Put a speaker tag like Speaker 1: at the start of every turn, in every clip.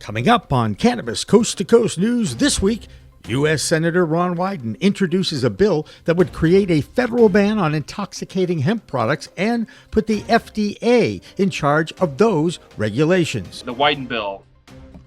Speaker 1: Coming up on Cannabis Coast to Coast News this week, US Senator Ron Wyden introduces a bill that would create a federal ban on intoxicating hemp products and put the FDA in charge of those regulations.
Speaker 2: The Wyden bill,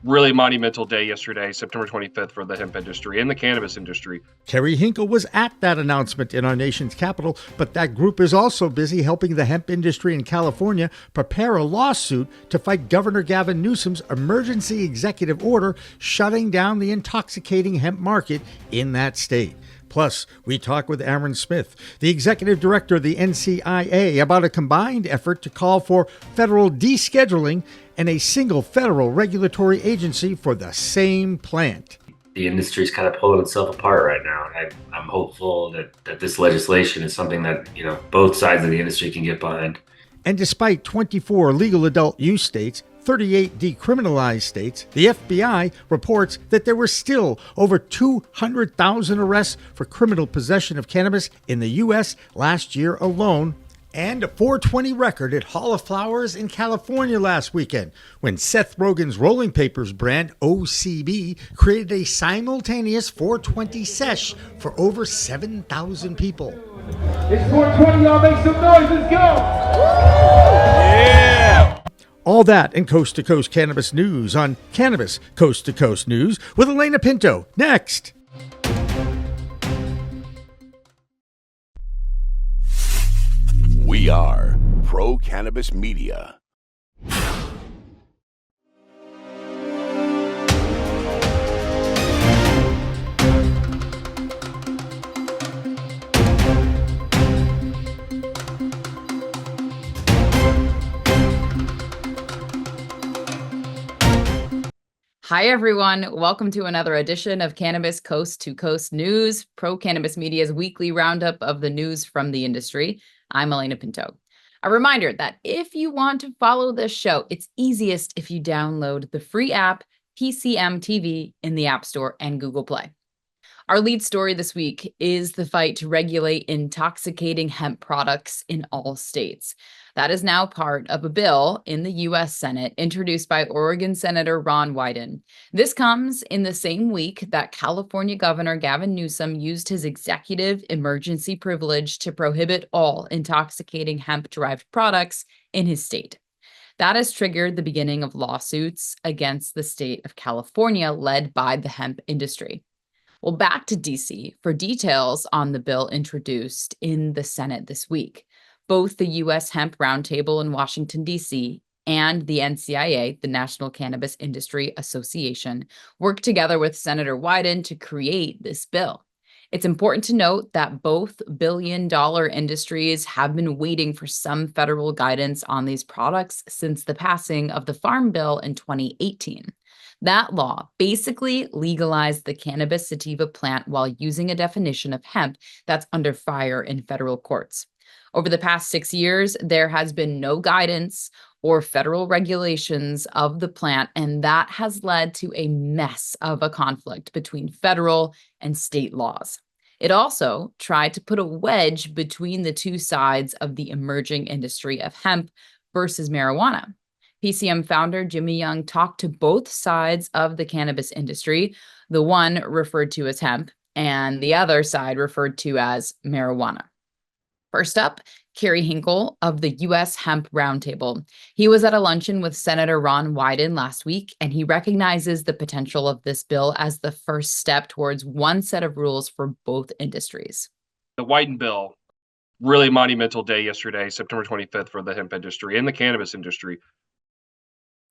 Speaker 2: really monumental day yesterday, September 25th, for the hemp industry and the cannabis industry.
Speaker 1: Kerry Hinkle was at that announcement in our nation's capital, but that group is also busy helping the hemp industry in California prepare a lawsuit to fight Governor Gavin Newsom's emergency executive order shutting down the intoxicating hemp market in that state. Plus, we talk with Aaron Smith, the executive director of the NCIA, about a combined effort to call for federal descheduling and a single federal regulatory agency for the same plant.
Speaker 3: The industry is kind of pulling itself apart right now. And I'm hopeful that this legislation is something that, both sides of the industry can get behind.
Speaker 1: And despite 24 legal adult use states, 38 decriminalized states, the FBI reports that there were still over 200,000 arrests for criminal possession of cannabis in the U.S. last year alone, and a 420 record at Hall of Flowers in California last weekend when Seth Rogen's Rolling Papers brand, OCB, created a simultaneous 420 sesh for over 7,000 people.
Speaker 4: It's 420, y'all make some noise, let's go!
Speaker 1: Yeah! All that and Coast to Coast Cannabis News on Cannabis Coast to Coast News with Alaina Pinto. Next.
Speaker 5: We are Pro Cannabis Media.
Speaker 6: Hi, everyone. Welcome to another edition of Cannabis Coast to Coast News, Pro Cannabis Media's weekly roundup of the news from the industry. I'm Alaina Pinto. A reminder that if you want to follow this show, it's easiest if you download the free app PCM TV in the App Store and Google Play. Our lead story this week is the fight to regulate intoxicating hemp products in all states. That is now part of a bill in the U.S. Senate introduced by Oregon Senator Ron Wyden. This comes in the same week that California Governor Gavin Newsom used his executive emergency privilege to prohibit all intoxicating hemp-derived products in his state. That has triggered the beginning of lawsuits against the state of California led by the hemp industry. Well, back to DC for details on the bill introduced in the Senate this week. Both the US Hemp Roundtable in Washington, D.C., and the NCIA, the National Cannabis Industry Association, worked together with Senator Wyden to create this bill. It's important to note that both billion-dollar industries have been waiting for some federal guidance on these products since the passing of the Farm Bill in 2018. That law basically legalized the cannabis sativa plant while using a definition of hemp that's under fire in federal courts. Over the past 6 years, there has been no guidance or federal regulations of the plant, and that has led to a mess of a conflict between federal and state laws. It also tried to put a wedge between the two sides of the emerging industry of hemp versus marijuana. PCM founder Jimmy Young talked to both sides of the cannabis industry, the one referred to as hemp and the other side referred to as marijuana. First up, Kerry Hinkle of the US Hemp Roundtable. He was at a luncheon with Senator Ron Wyden last week, and he recognizes the potential of this bill as the first step towards one set of rules for both industries.
Speaker 2: The Wyden bill, really monumental day yesterday, September 25th, for the hemp industry and the cannabis industry.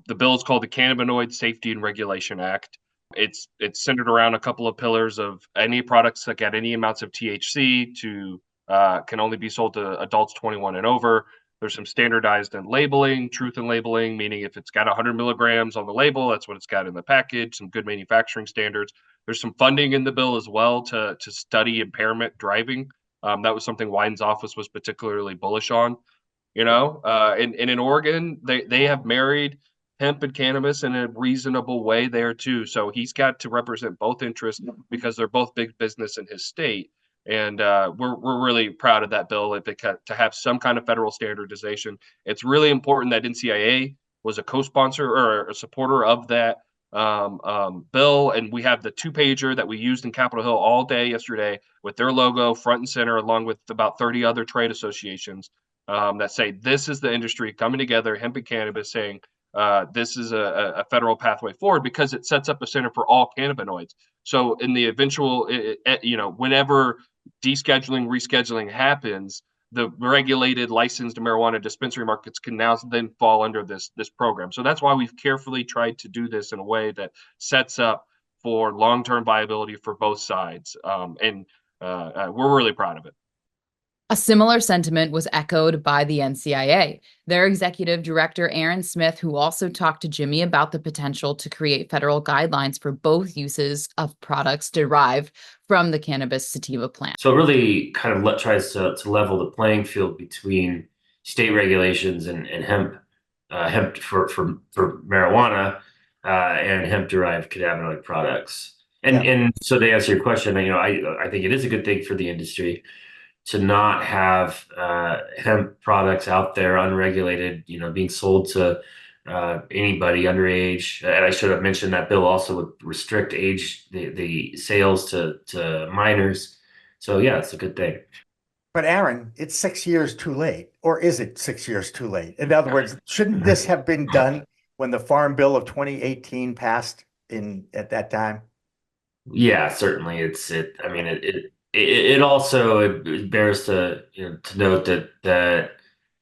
Speaker 2: The bill is called the Cannabinoid Safety and Regulation Act. It's centered around a couple of pillars of any products that get any amounts of THC can only be sold to adults 21 and over. There's some standardized in labeling, truth in labeling, meaning if it's got 100 milligrams on the label, that's what it's got in the package, some good manufacturing standards. There's some funding in the bill as well to study impairment driving. That was something Wyden's office was particularly bullish on. And in Oregon, they have married hemp and cannabis in a reasonable way there too. So he's got to represent both interests because they're both big business in his state. And we're really proud of that bill to have some kind of federal standardization. It's really important that NCIA was a co-sponsor or a supporter of that bill, and we have the 2-pager that we used in Capitol Hill all day yesterday with their logo front and center, along with about 30 other trade associations that say this is the industry coming together, hemp and cannabis, saying this is a federal pathway forward because it sets up a center for all cannabinoids. So in the eventual, whenever descheduling, rescheduling happens, the regulated licensed marijuana dispensary markets can now then fall under this program. So that's why we've carefully tried to do this in a way that sets up for long-term viability for both sides. And we're really proud of it.
Speaker 6: A similar sentiment was echoed by the NCIA. Their executive director, Aaron Smith, who also talked to Jimmy about the potential to create federal guidelines for both uses of products derived from the cannabis sativa plant.
Speaker 3: So it really kind of tries to level the playing field between state regulations and hemp for marijuana and hemp-derived cannabinoid products. And so to answer your question, I think it is a good thing for the industry to not have hemp products out there unregulated, being sold to anybody underage. And I should have mentioned that bill also would restrict the sales to minors. So yeah, it's a good thing.
Speaker 1: But Aaron, it's 6 years too late, or is it 6 years too late? In other words, shouldn't this have been done when the Farm Bill of 2018 passed at that time?
Speaker 3: Yeah, certainly. It also bears to note that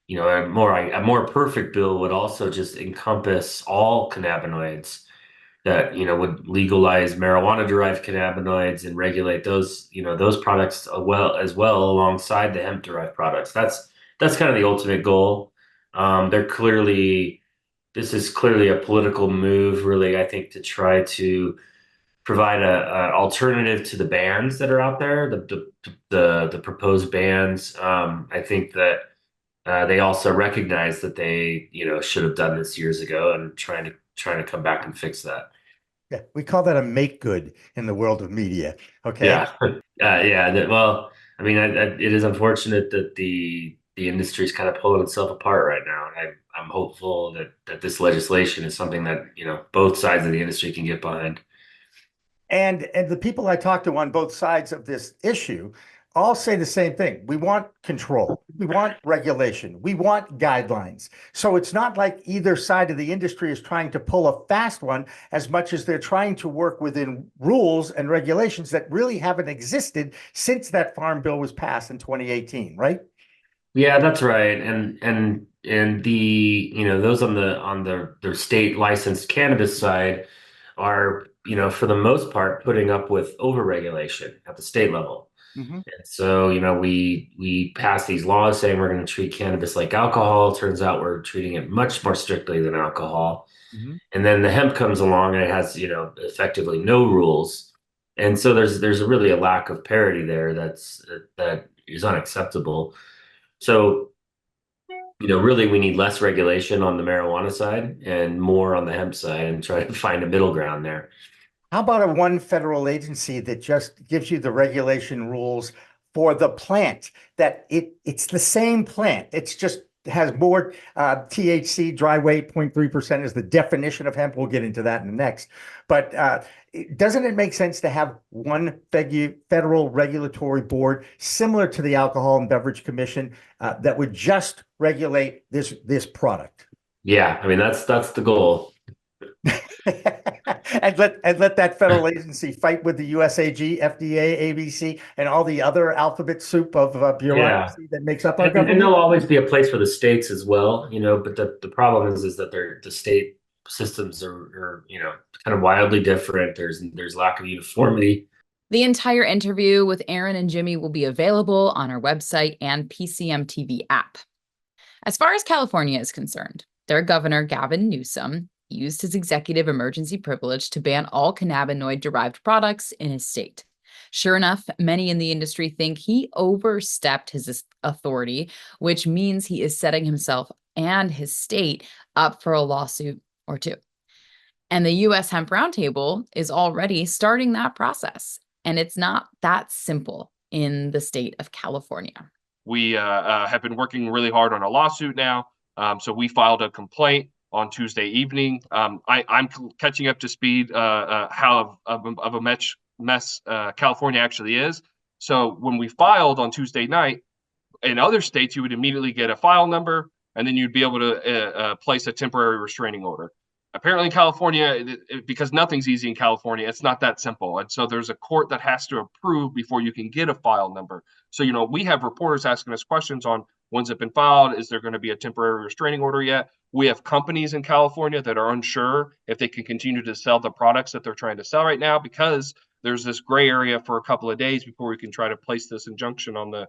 Speaker 3: a more perfect bill would also just encompass all cannabinoids that would legalize marijuana-derived cannabinoids and regulate those products as well alongside the hemp-derived products. That's kind of the ultimate goal. This is clearly a political move, really, I think, to try to provide a alternative to the bans that are out there, the proposed bans. I think that they also recognize that they should have done this years ago, and trying to come back and fix that.
Speaker 1: Yeah, we call that a make good in the world of media. Okay.
Speaker 3: Yeah, well, it is unfortunate that the industry is kind of pulling itself apart right now, and I'm hopeful that this legislation is something that both sides of the industry can get behind.
Speaker 1: And the people I talk to on both sides of this issue all say the same thing. We want control. We want regulation. We want guidelines. So it's not like either side of the industry is trying to pull a fast one as much as they're trying to work within rules and regulations that really haven't existed since that Farm Bill was passed in 2018, right?
Speaker 3: Yeah, that's right. And the those on the state licensed cannabis side are for the most part putting up with overregulation at the state level.
Speaker 1: Mm-hmm.
Speaker 3: And so we pass these laws saying we're going to treat cannabis like alcohol. Turns out we're treating it much more strictly than alcohol.
Speaker 1: Mm-hmm.
Speaker 3: And then the hemp comes along and it has effectively no rules. And so there's really a lack of parity there that is unacceptable. So really we need less regulation on the marijuana side and more on the hemp side, and try to find a middle ground there.
Speaker 1: How about a one federal agency that just gives you the regulation rules for the plant, that it's the same plant. It's just has more THC, dry weight, 0.3% is the definition of hemp. We'll get into that in the next. But doesn't it make sense to have one federal regulatory board similar to the Alcohol and Beverage Commission that would just regulate this product?
Speaker 3: Yeah, that's the goal.
Speaker 1: and let that federal agency fight with the USAG, FDA, ABC, and all the other alphabet soup of bureaucracy that makes up our government.
Speaker 3: And there'll always be a place for the states as well, but the problem is that the state systems are kind of wildly different. There's lack of uniformity.
Speaker 6: The entire interview with Aaron and Jimmy will be available on our website and PCM TV app. As far as California is concerned, their governor, Gavin Newsom, used his executive emergency privilege to ban all cannabinoid-derived products in his state. Sure enough, many in the industry think he overstepped his authority, which means he is setting himself and his state up for a lawsuit or two. And the US Hemp Roundtable is already starting that process. And it's not that simple in the state of California.
Speaker 2: We have been working really hard on a lawsuit now. So we filed a complaint on Tuesday evening. I'm catching up to speed how of a mess California actually is. So when we filed on Tuesday night, in other states, you would immediately get a file number, and then you'd be able to place a temporary restraining order. Apparently in California, because nothing's easy in California, it's not that simple. And so there's a court that has to approve before you can get a file number. So, we have reporters asking us questions on when's it been filed? Is there going to be a temporary restraining order yet? We have companies in California that are unsure if they can continue to sell the products that they're trying to sell right now, because there's this gray area for a couple of days before we can try to place this injunction on the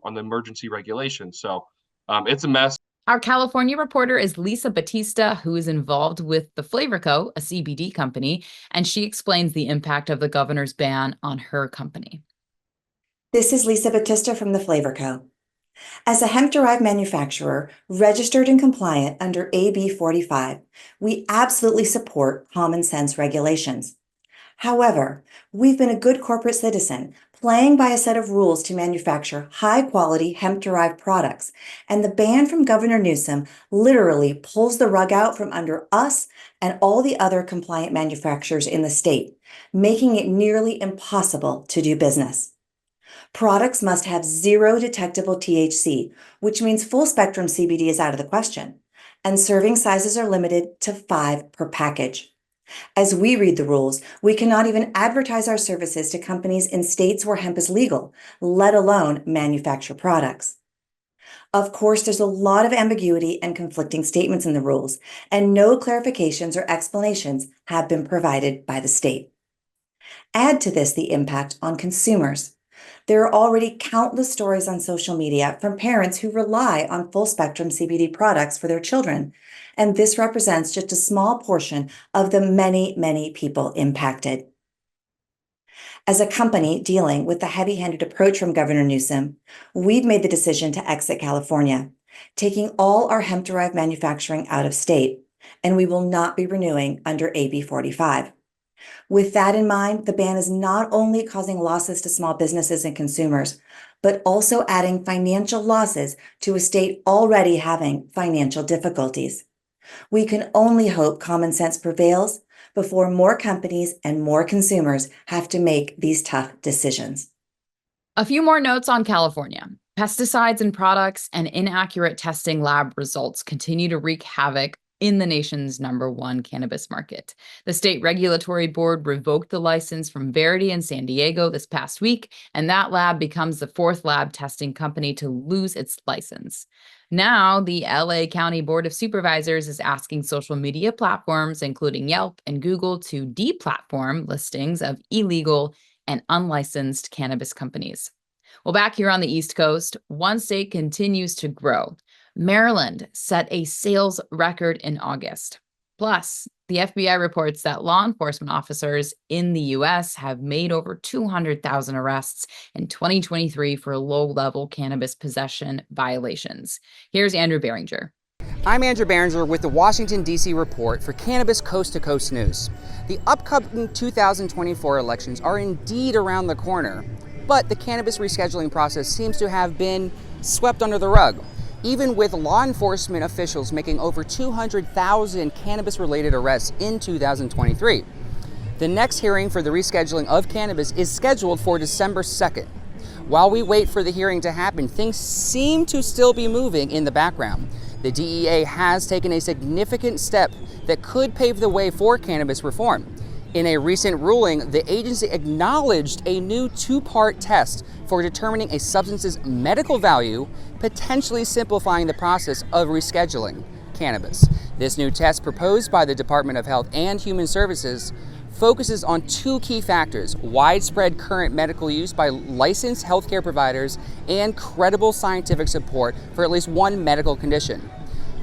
Speaker 2: emergency regulation. So it's a mess.
Speaker 6: Our California reporter is Lisa Battista, who is involved with the Flavor Co., a CBD company, and she explains the impact of the governor's ban on her company.
Speaker 7: This is Lisa Battista from the Flavor Co. As a hemp-derived manufacturer registered and compliant under AB 45, we absolutely support common sense regulations. However, we've been a good corporate citizen, playing by a set of rules to manufacture high-quality hemp-derived products, and the ban from Governor Newsom literally pulls the rug out from under us and all the other compliant manufacturers in the state, making it nearly impossible to do business. Products must have zero detectable THC, which means full-spectrum CBD is out of the question, and serving sizes are limited to 5 per package. As we read the rules, we cannot even advertise our services to companies in states where hemp is legal, let alone manufacture products. Of course, there's a lot of ambiguity and conflicting statements in the rules, and no clarifications or explanations have been provided by the state. Add to this the impact on consumers. There are already countless stories on social media from parents who rely on full-spectrum CBD products for their children, and this represents just a small portion of the many, many people impacted. As a company dealing with the heavy-handed approach from Governor Newsom, we've made the decision to exit California, taking all our hemp-derived manufacturing out of state, and we will not be renewing under AB 45. With that in mind, the ban is not only causing losses to small businesses and consumers, but also adding financial losses to a state already having financial difficulties. We can only hope common sense prevails before more companies and more consumers have to make these tough decisions.
Speaker 6: A few more notes on California. Pesticides in products and inaccurate testing lab results continue to wreak havoc in the nation's #1 cannabis market. The state regulatory board revoked the license from Verity in San Diego this past week, and that lab becomes the 4th lab testing company to lose its license. Now, the LA County Board of Supervisors is asking social media platforms, including Yelp and Google, to deplatform listings of illegal and unlicensed cannabis companies. Well, back here on the East Coast, one state continues to grow. Maryland set a sales record in August. Plus, the FBI reports that law enforcement officers in the U.S. have made over 200,000 arrests in 2023 for low-level cannabis possession violations. Here's Andrew Behringer.
Speaker 8: I'm Andrew Behringer with the Washington, D.C. report for Cannabis Coast to Coast News. The upcoming 2024 elections are indeed around the corner, but the cannabis rescheduling process seems to have been swept under the rug, even with law enforcement officials making over 200,000 cannabis-related arrests in 2023. The next hearing for the rescheduling of cannabis is scheduled for December 2nd. While we wait for the hearing to happen, things seem to still be moving in the background. The DEA has taken a significant step that could pave the way for cannabis reform. In a recent ruling, the agency acknowledged a new 2-part test for determining a substance's medical value, potentially simplifying the process of rescheduling cannabis. This new test, proposed by the Department of Health and Human Services, focuses on 2 key factors: widespread current medical use by licensed healthcare providers and credible scientific support for at least one medical condition.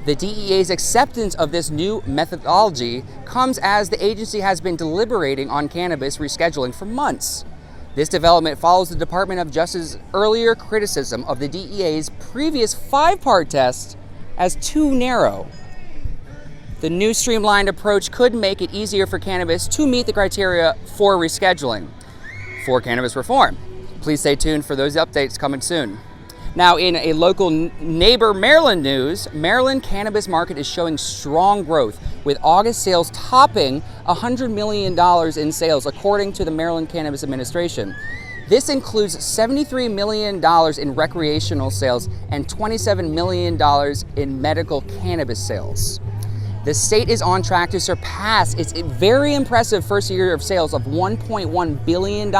Speaker 8: The DEA's acceptance of this new methodology comes as the agency has been deliberating on cannabis rescheduling for months. This development follows the Department of Justice's earlier criticism of the DEA's previous 5-part test as too narrow. The new streamlined approach could make it easier for cannabis to meet the criteria for rescheduling. For cannabis reform, please stay tuned for those updates coming soon. Now, in a local neighbor Maryland news, Maryland cannabis market is showing strong growth, with August sales topping $100 million in sales, according to the Maryland Cannabis Administration. This includes $73 million in recreational sales and $27 million in medical cannabis sales. The state is on track to surpass its very impressive first year of sales of $1.1 billion,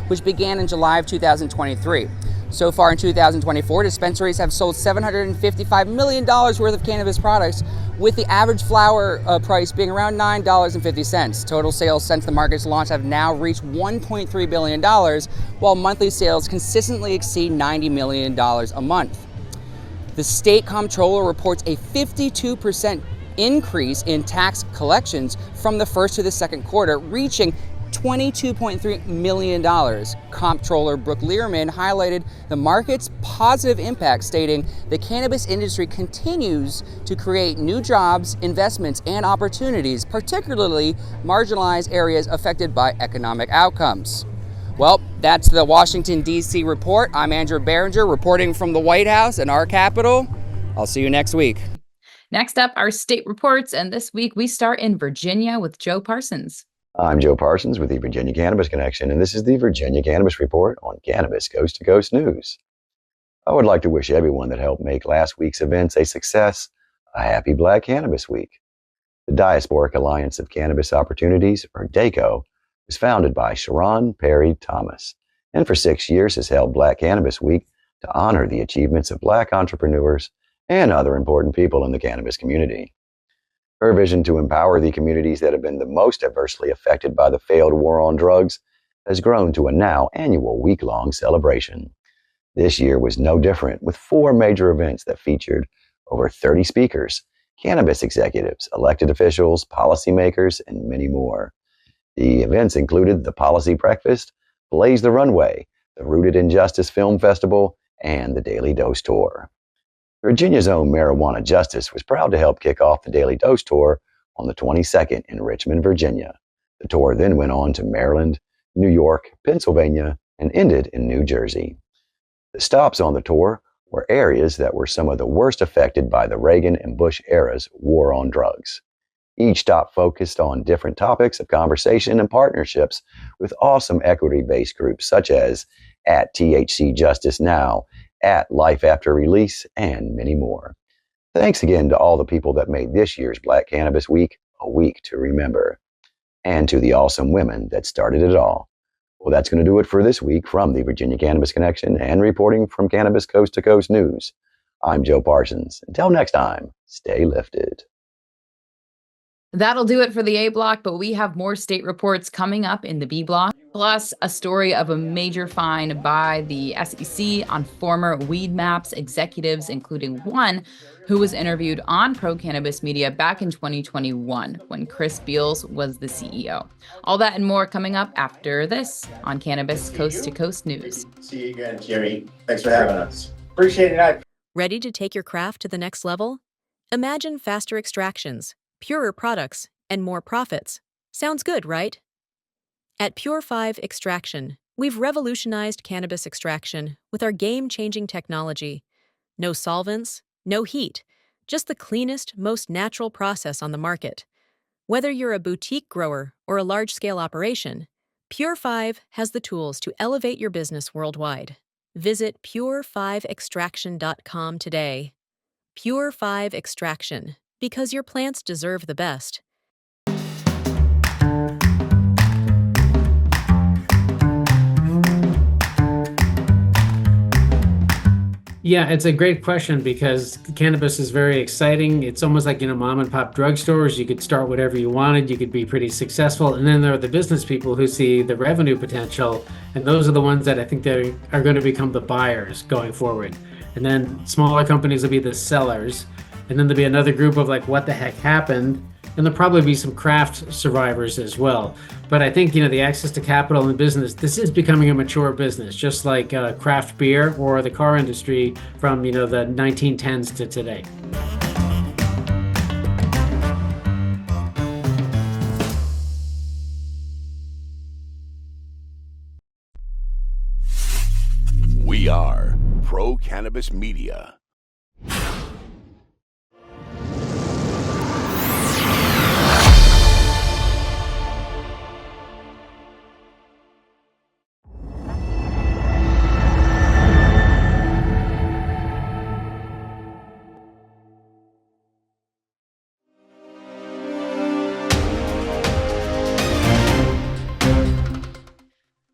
Speaker 8: which began in July of 2023. So far in 2024, dispensaries have sold $755 million worth of cannabis products, with the average flower price being around $9.50. Total sales since the market's launch have now reached $1.3 billion, while monthly sales consistently exceed $90 million a month. The state comptroller reports a 52% increase in tax collections from the first to the second quarter, reaching $22.3 million. Comptroller Brooke Learman highlighted the market's positive impact, stating the cannabis industry continues to create new jobs, investments, and opportunities, particularly marginalized areas affected by economic outcomes. Well, that's the Washington, D.C. report. I'm Andrew Behringer, reporting from the White House and our Capitol. I'll see you next week.
Speaker 6: Next up, our state reports, and this week we start in Virginia with Joe Parsons.
Speaker 9: I'm Joe Parsons with the Virginia Cannabis Connection, and this is the Virginia Cannabis Report on Cannabis Coast to Coast News. I would like to wish everyone that helped make last week's events a success a happy Black Cannabis Week. The Diasporic Alliance of Cannabis Opportunities, or DACO, was founded by Sharon Perry Thomas, and for 6 years has held Black Cannabis Week to honor the achievements of Black entrepreneurs and other important people in the cannabis community. Her vision to empower the communities that have been the most adversely affected by the failed war on drugs has grown to a now annual week-long celebration. This year was no different, with 4 major events that featured over 30 speakers, cannabis executives, elected officials, policymakers, and many more. The events included the Policy Breakfast, Blaze the Runway, the Rooted in Justice Film Festival, and the Daily Dose Tour. Virginia's own Marijuana Justice was proud to help kick off the Daily Dose Tour on the 22nd in Richmond, Virginia. The tour then went on to Maryland, New York, Pennsylvania, and ended in New Jersey. The stops on the tour were areas that were some of the worst affected by the Reagan and Bush era's war on drugs. Each stop focused on different topics of conversation and partnerships with awesome equity-based groups such as at THC Justice Now, at Life After Release, and many more. Thanks again to all the people that made this year's Black Cannabis Week a week to remember, and to the awesome women that started it all. Well, that's going to do it for this week from the Virginia Cannabis Connection and reporting from Cannabis Coast to Coast News. I'm Joe Parsons. Until next time, stay lifted.
Speaker 6: That'll do it for the A block, but we have more state reports coming up in the B block, plus a story of a major fine by the SEC on former Weed Maps executives, including one who was interviewed on Pro Cannabis Media back in 2021 when Chris Beals was the CEO. All that and more coming up after this on Cannabis Coast to Coast News.
Speaker 10: See you again, Jerry. Thanks for having us. Appreciate it.
Speaker 11: Ready to take your craft to the next level? Imagine faster extractions, purer products, and more profits. Sounds good, right? At Pure 5 Extraction, we've revolutionized cannabis extraction with our game-changing technology. No solvents, no heat, just the cleanest, most natural process on the market. Whether you're a boutique grower or a large-scale operation, Pure 5 has the tools to elevate your business worldwide. Visit pure5extraction.com today. Pure 5 Extraction, because your plants deserve the best.
Speaker 12: Yeah, it's a great question because cannabis is very exciting. It's almost like, mom and pop drugstores. You could start whatever you wanted. You could be pretty successful. And then there are the business people who see the revenue potential. And those are the ones that I think they are going to become the buyers going forward. And then smaller companies will be the sellers. And then there'll be another group of like, what the heck happened? And there'll probably be some craft survivors as well. But I think, the access to capital and business, this is becoming a mature business, just like craft beer or the car industry from, the 1910s to today.
Speaker 5: We are Pro Cannabis. Cannabis Media.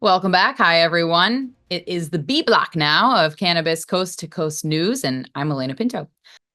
Speaker 6: Welcome back. Hi, everyone. It is the B block now of Cannabis Coast to Coast News, and I'm Alaina Pinto.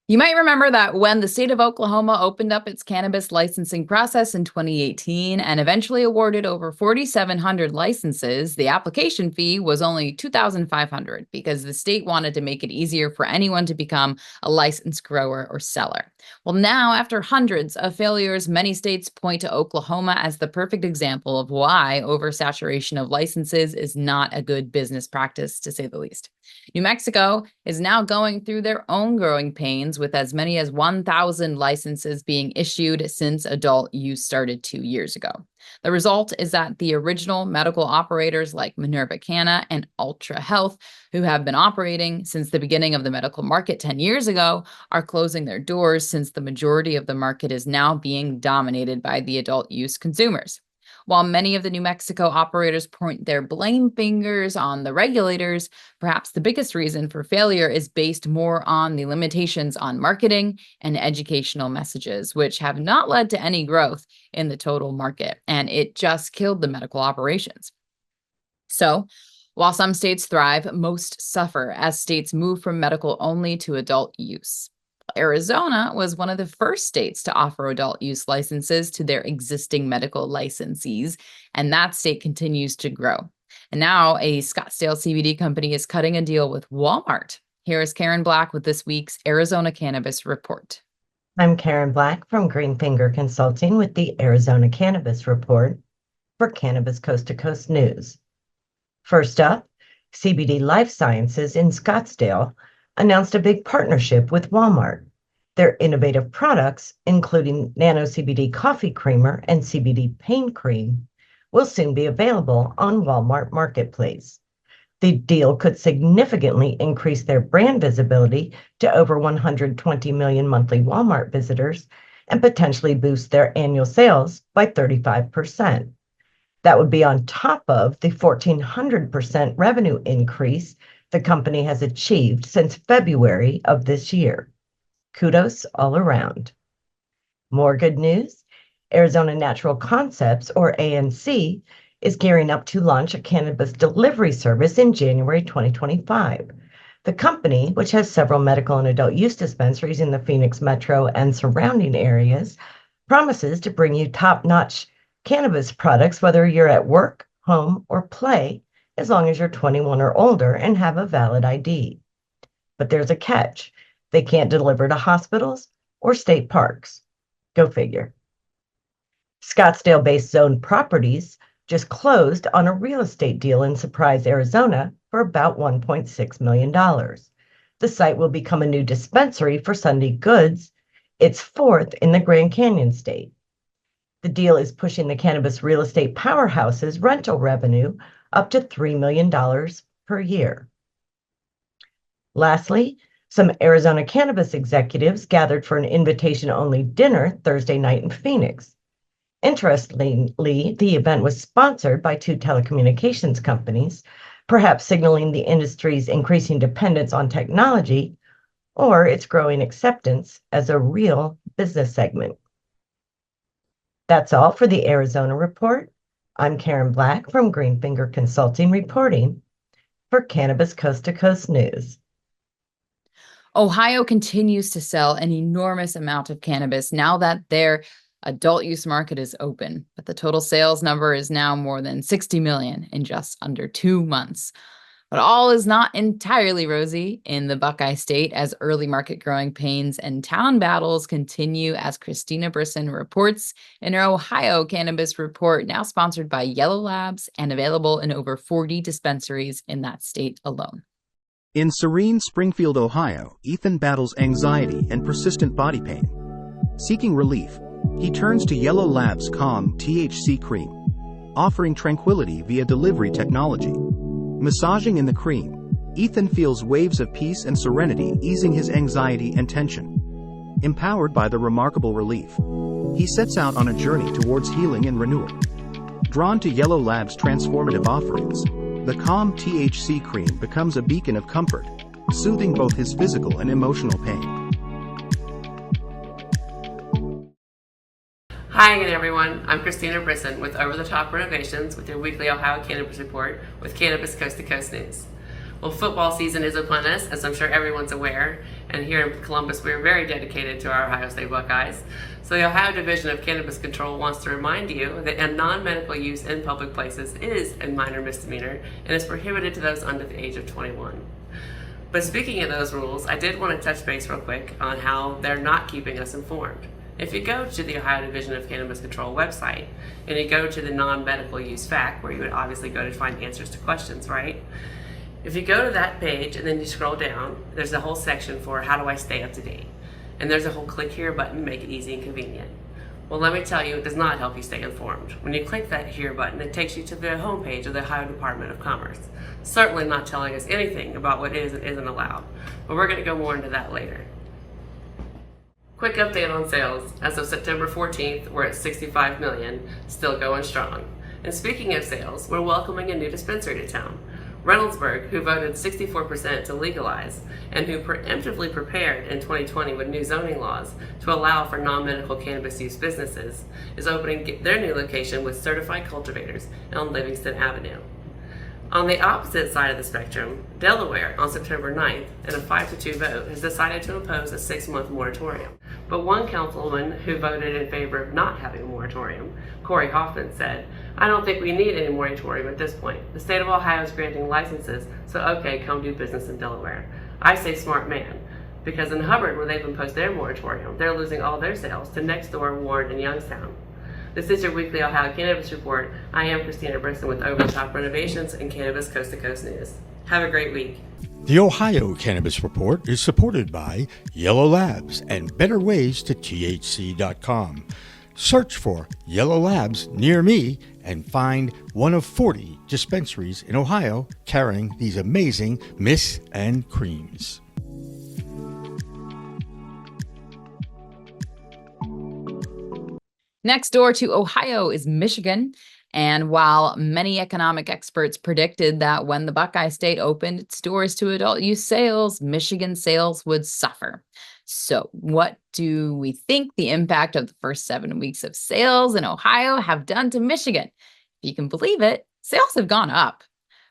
Speaker 6: You might remember that when the state of Oklahoma opened up its cannabis licensing process in 2018 and eventually awarded over 4,700 licenses, the application fee was only $2,500 because the state wanted to make it easier for anyone to become a licensed grower or seller. Well, now, after hundreds of failures, many states point to Oklahoma as the perfect example of why oversaturation of licenses is not a good business practice, to say the least. New Mexico is now going through their own growing pains, with as many as 1,000 licenses being issued since adult use started 2 years ago. The result is that the original medical operators like Minerva Canna and Ultra Health, who have been operating since the beginning of the medical market 10 years ago, are closing their doors since the majority of the market is now being dominated by the adult use consumers. While many of the New Mexico operators point their blame fingers on the regulators, perhaps the biggest reason for failure is based more on the limitations on marketing and educational messages, which have not led to any growth in the total market, and it just killed the medical operations. So, while some states thrive, most suffer as states move from medical only to adult use. Arizona was one of the first states to offer adult use licenses to their existing medical licensees, and that state continues to grow. And now a Scottsdale CBD company is cutting a deal with Walmart. Here is Karen Black with this week's Arizona Cannabis Report.
Speaker 13: I'm Karen Black from Greenfinger Consulting with the Arizona Cannabis Report for Cannabis Coast to Coast News. First up, CBD Life Sciences in Scottsdale announced a big partnership with Walmart. Their innovative products, including Nano CBD Coffee Creamer and CBD Pain Cream, will soon be available on Walmart Marketplace. The deal could significantly increase their brand visibility to over 120 million monthly Walmart visitors and potentially boost their annual sales by 35%. That would be on top of the 1,400% revenue increase the company has achieved since February of this year. Kudos all around. More good news. Arizona Natural Concepts, or ANC, is gearing up to launch a cannabis delivery service in January 2025. The company, which has several medical and adult use dispensaries in the Phoenix metro and surrounding areas, promises to bring you top-notch cannabis products whether you're at work, home, or play, as long as you're 21 or older and have a valid ID. But there's a catch. They can't deliver to hospitals or state parks. Go figure. Scottsdale-based Zone Properties just closed on a real estate deal in Surprise, Arizona for about $1.6 million. The site will become a new dispensary for Sunday Goods, its fourth in the Grand Canyon state. The deal is pushing the cannabis real estate powerhouse's rental revenue up to $3 million per year. Lastly, some Arizona cannabis executives gathered for an invitation-only dinner Thursday night in Phoenix. Interestingly, the event was sponsored by two telecommunications companies, perhaps signaling the industry's increasing dependence on technology or its growing acceptance as a real business segment. That's all for the Arizona Report. I'm Karen Black from Greenfinger Consulting reporting for Cannabis Coast to Coast News.
Speaker 6: Ohio continues to sell an enormous amount of cannabis now that their adult use market is open, but the total sales number is now more than 60 million in just under 2 months. But all is not entirely rosy in the Buckeye State as early market growing pains and town battles continue, as Christina Brisson reports in her Ohio Cannabis Report, now sponsored by Yellow Labs and available in over 40 dispensaries in that state alone.
Speaker 14: In serene Springfield, Ohio, Ethan battles anxiety and persistent body pain. Seeking relief, he turns to Yellow Labs' Calm THC cream, offering tranquility via delivery technology. Massaging in the cream, Ethan feels waves of peace and serenity easing his anxiety and tension. Empowered by the remarkable relief, he sets out on a journey towards healing and renewal. Drawn to Yellow Lab's transformative offerings, the Calm THC cream becomes a beacon of comfort, soothing both his physical and emotional pain.
Speaker 15: Hi again, everyone. I'm Christina Brisson with Over the Top Renovations with your weekly Ohio Cannabis Report with Cannabis Coast to Coast News. Well, football season is upon us, as I'm sure everyone's aware, and here in Columbus we're very dedicated to our Ohio State Buckeyes. So the Ohio Division of Cannabis Control wants to remind you that a non-medical use in public places is a minor misdemeanor and is prohibited to those under the age of 21. But speaking of those rules, I did want to touch base real quick on how they're not keeping us informed. If you go to the Ohio Division of Cannabis Control website and you go to the non-medical use fact, where you would obviously go to find answers to questions, right? If you go to that page and then you scroll down, there's a whole section for how do I stay up to date? And there's a whole click here button to make it easy and convenient. Well, let me tell you, it does not help you stay informed. When you click that here button, it takes you to the homepage of the Ohio Department of Commerce. Certainly not telling us anything about what is and isn't allowed, but we're going to go more into that later. Quick update on sales. As of September 14th, we're at 65 million, still going strong. And speaking of sales, we're welcoming a new dispensary to town. Reynoldsburg, who voted 64% to legalize, and who preemptively prepared in 2020 with new zoning laws to allow for non-medical cannabis use businesses, is opening their new location with certified cultivators on Livingston Avenue. On the opposite side of the spectrum, Delaware, on September 9th, in a 5-2 vote, has decided to impose a 6-month moratorium. But one councilwoman who voted in favor of not having a moratorium, Corey Hoffman, said, "I don't think we need any moratorium at this point. The state of Ohio is granting licenses, so okay, come do business in Delaware." I say smart man, because in Hubbard, where they've imposed their moratorium, they're losing all their sales to next door Warren and Youngstown. This is your weekly Ohio Cannabis Report. I am Christina Brisson with Over the Top Renovations and Cannabis Coast to Coast News. Have a great week.
Speaker 1: The Ohio Cannabis Report is supported by Yellow Labs and BetterWaysToTHC.com. Search for Yellow Labs near me and find one of 40 dispensaries in Ohio carrying these amazing mists and creams.
Speaker 6: Next door to Ohio is Michigan. And while many economic experts predicted that when the Buckeye State opened its doors to adult use sales, Michigan sales would suffer. So what do we think the impact of the first 7 weeks of sales in Ohio have done to Michigan? If you can believe it, sales have gone up.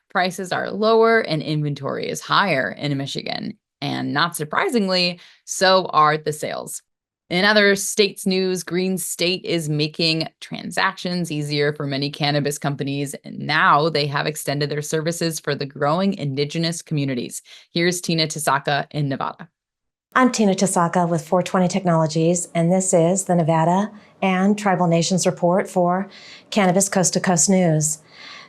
Speaker 6: Prices are lower and inventory is higher in Michigan. And not surprisingly, so are the sales. In other states' news, Green State is making transactions easier for many cannabis companies, and now they have extended their services for the growing indigenous communities. Here's Tina Tasaka in Nevada.
Speaker 16: I'm Tina Tasaka with 420 Technologies, and this is the Nevada and Tribal Nations Report for Cannabis Coast to Coast News.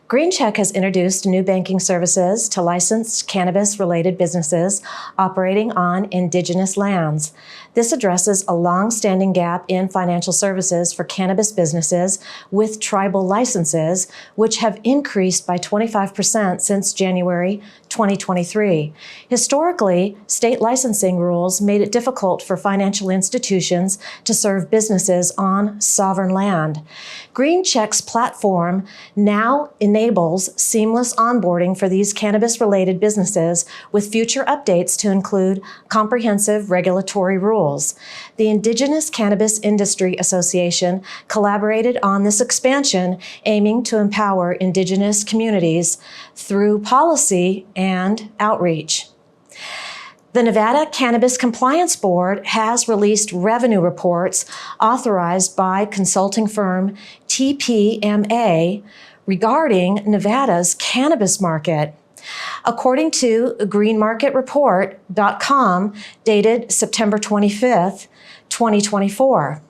Speaker 16: GreenCheck has introduced new banking services to licensed cannabis-related businesses operating on indigenous lands. This addresses a long-standing gap in financial services for cannabis businesses with tribal licenses, which have increased by 25% since January 2023. Historically, state licensing rules made it difficult for financial institutions to serve businesses on sovereign land. GreenCheck's platform now enables seamless onboarding for these cannabis-related businesses with future updates to include comprehensive regulatory rules. The Indigenous Cannabis Industry Association collaborated on this expansion, aiming to empower indigenous communities through policy and outreach. The Nevada Cannabis Compliance Board has released revenue reports authorized by consulting firm TPMA regarding Nevada's cannabis market. According to greenmarketreport.com, dated September 25th, 2024,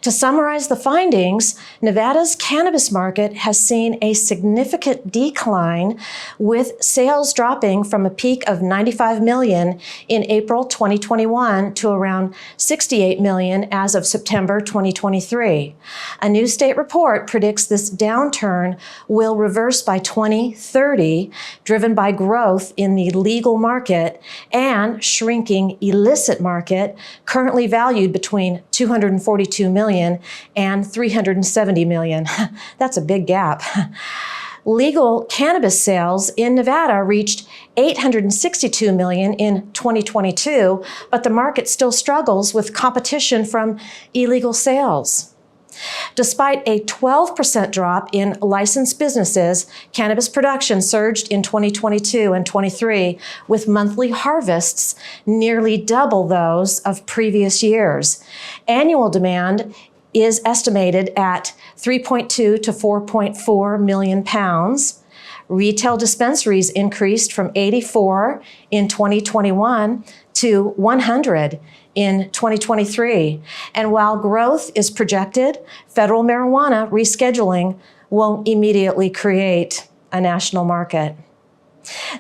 Speaker 16: To summarize the findings, Nevada's cannabis market has seen a significant decline, with sales dropping from a peak of 95 million in April 2021 to around 68 million as of September 2023. A new state report predicts this downturn will reverse by 2030, driven by growth in the legal market and shrinking illicit market, currently valued between 242 million and 370 million. That's a big gap. Legal cannabis sales in Nevada reached 862 million in 2022, but the market still struggles with competition from illegal sales. Despite a 12% drop in licensed businesses, cannabis production surged in 2022 and 23, with monthly harvests nearly double those of previous years. Annual demand is estimated at 3.2 to 4.4 million pounds. Retail dispensaries increased from 84 in 2021 to 100 in 2023. And while growth is projected, federal marijuana rescheduling won't immediately create a national market.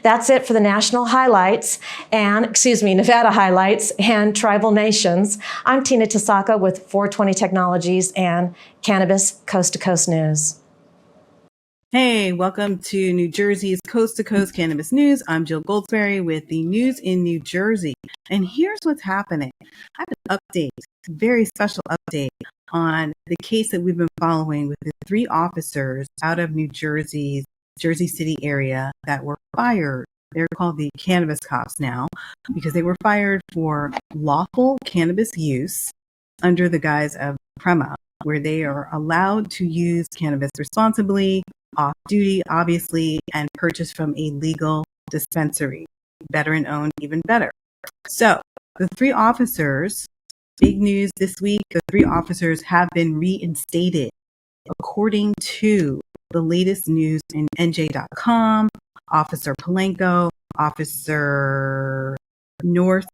Speaker 16: That's it for the national highlights Nevada highlights and tribal nations. I'm Tina Tasaka with 420 Technologies and Cannabis Coast to Coast News.
Speaker 17: Hey, welcome to New Jersey's Coast to Coast Cannabis News. I'm Jill Goldsberry with the news in New Jersey. And here's what's happening. I have an update, a very special update on the case that we've been following with the 3 officers out of New Jersey's Jersey City area that were fired. They're called the cannabis cops now because they were fired for lawful cannabis use under the guise of PREMA, where they are allowed to use cannabis responsibly, off duty, obviously, and purchased from a legal dispensary. Veteran owned, even better. So the 3 officers, big news this week, the 3 officers have been reinstated according to the latest news in NJ.com. Officer Palenko, Officer Manson,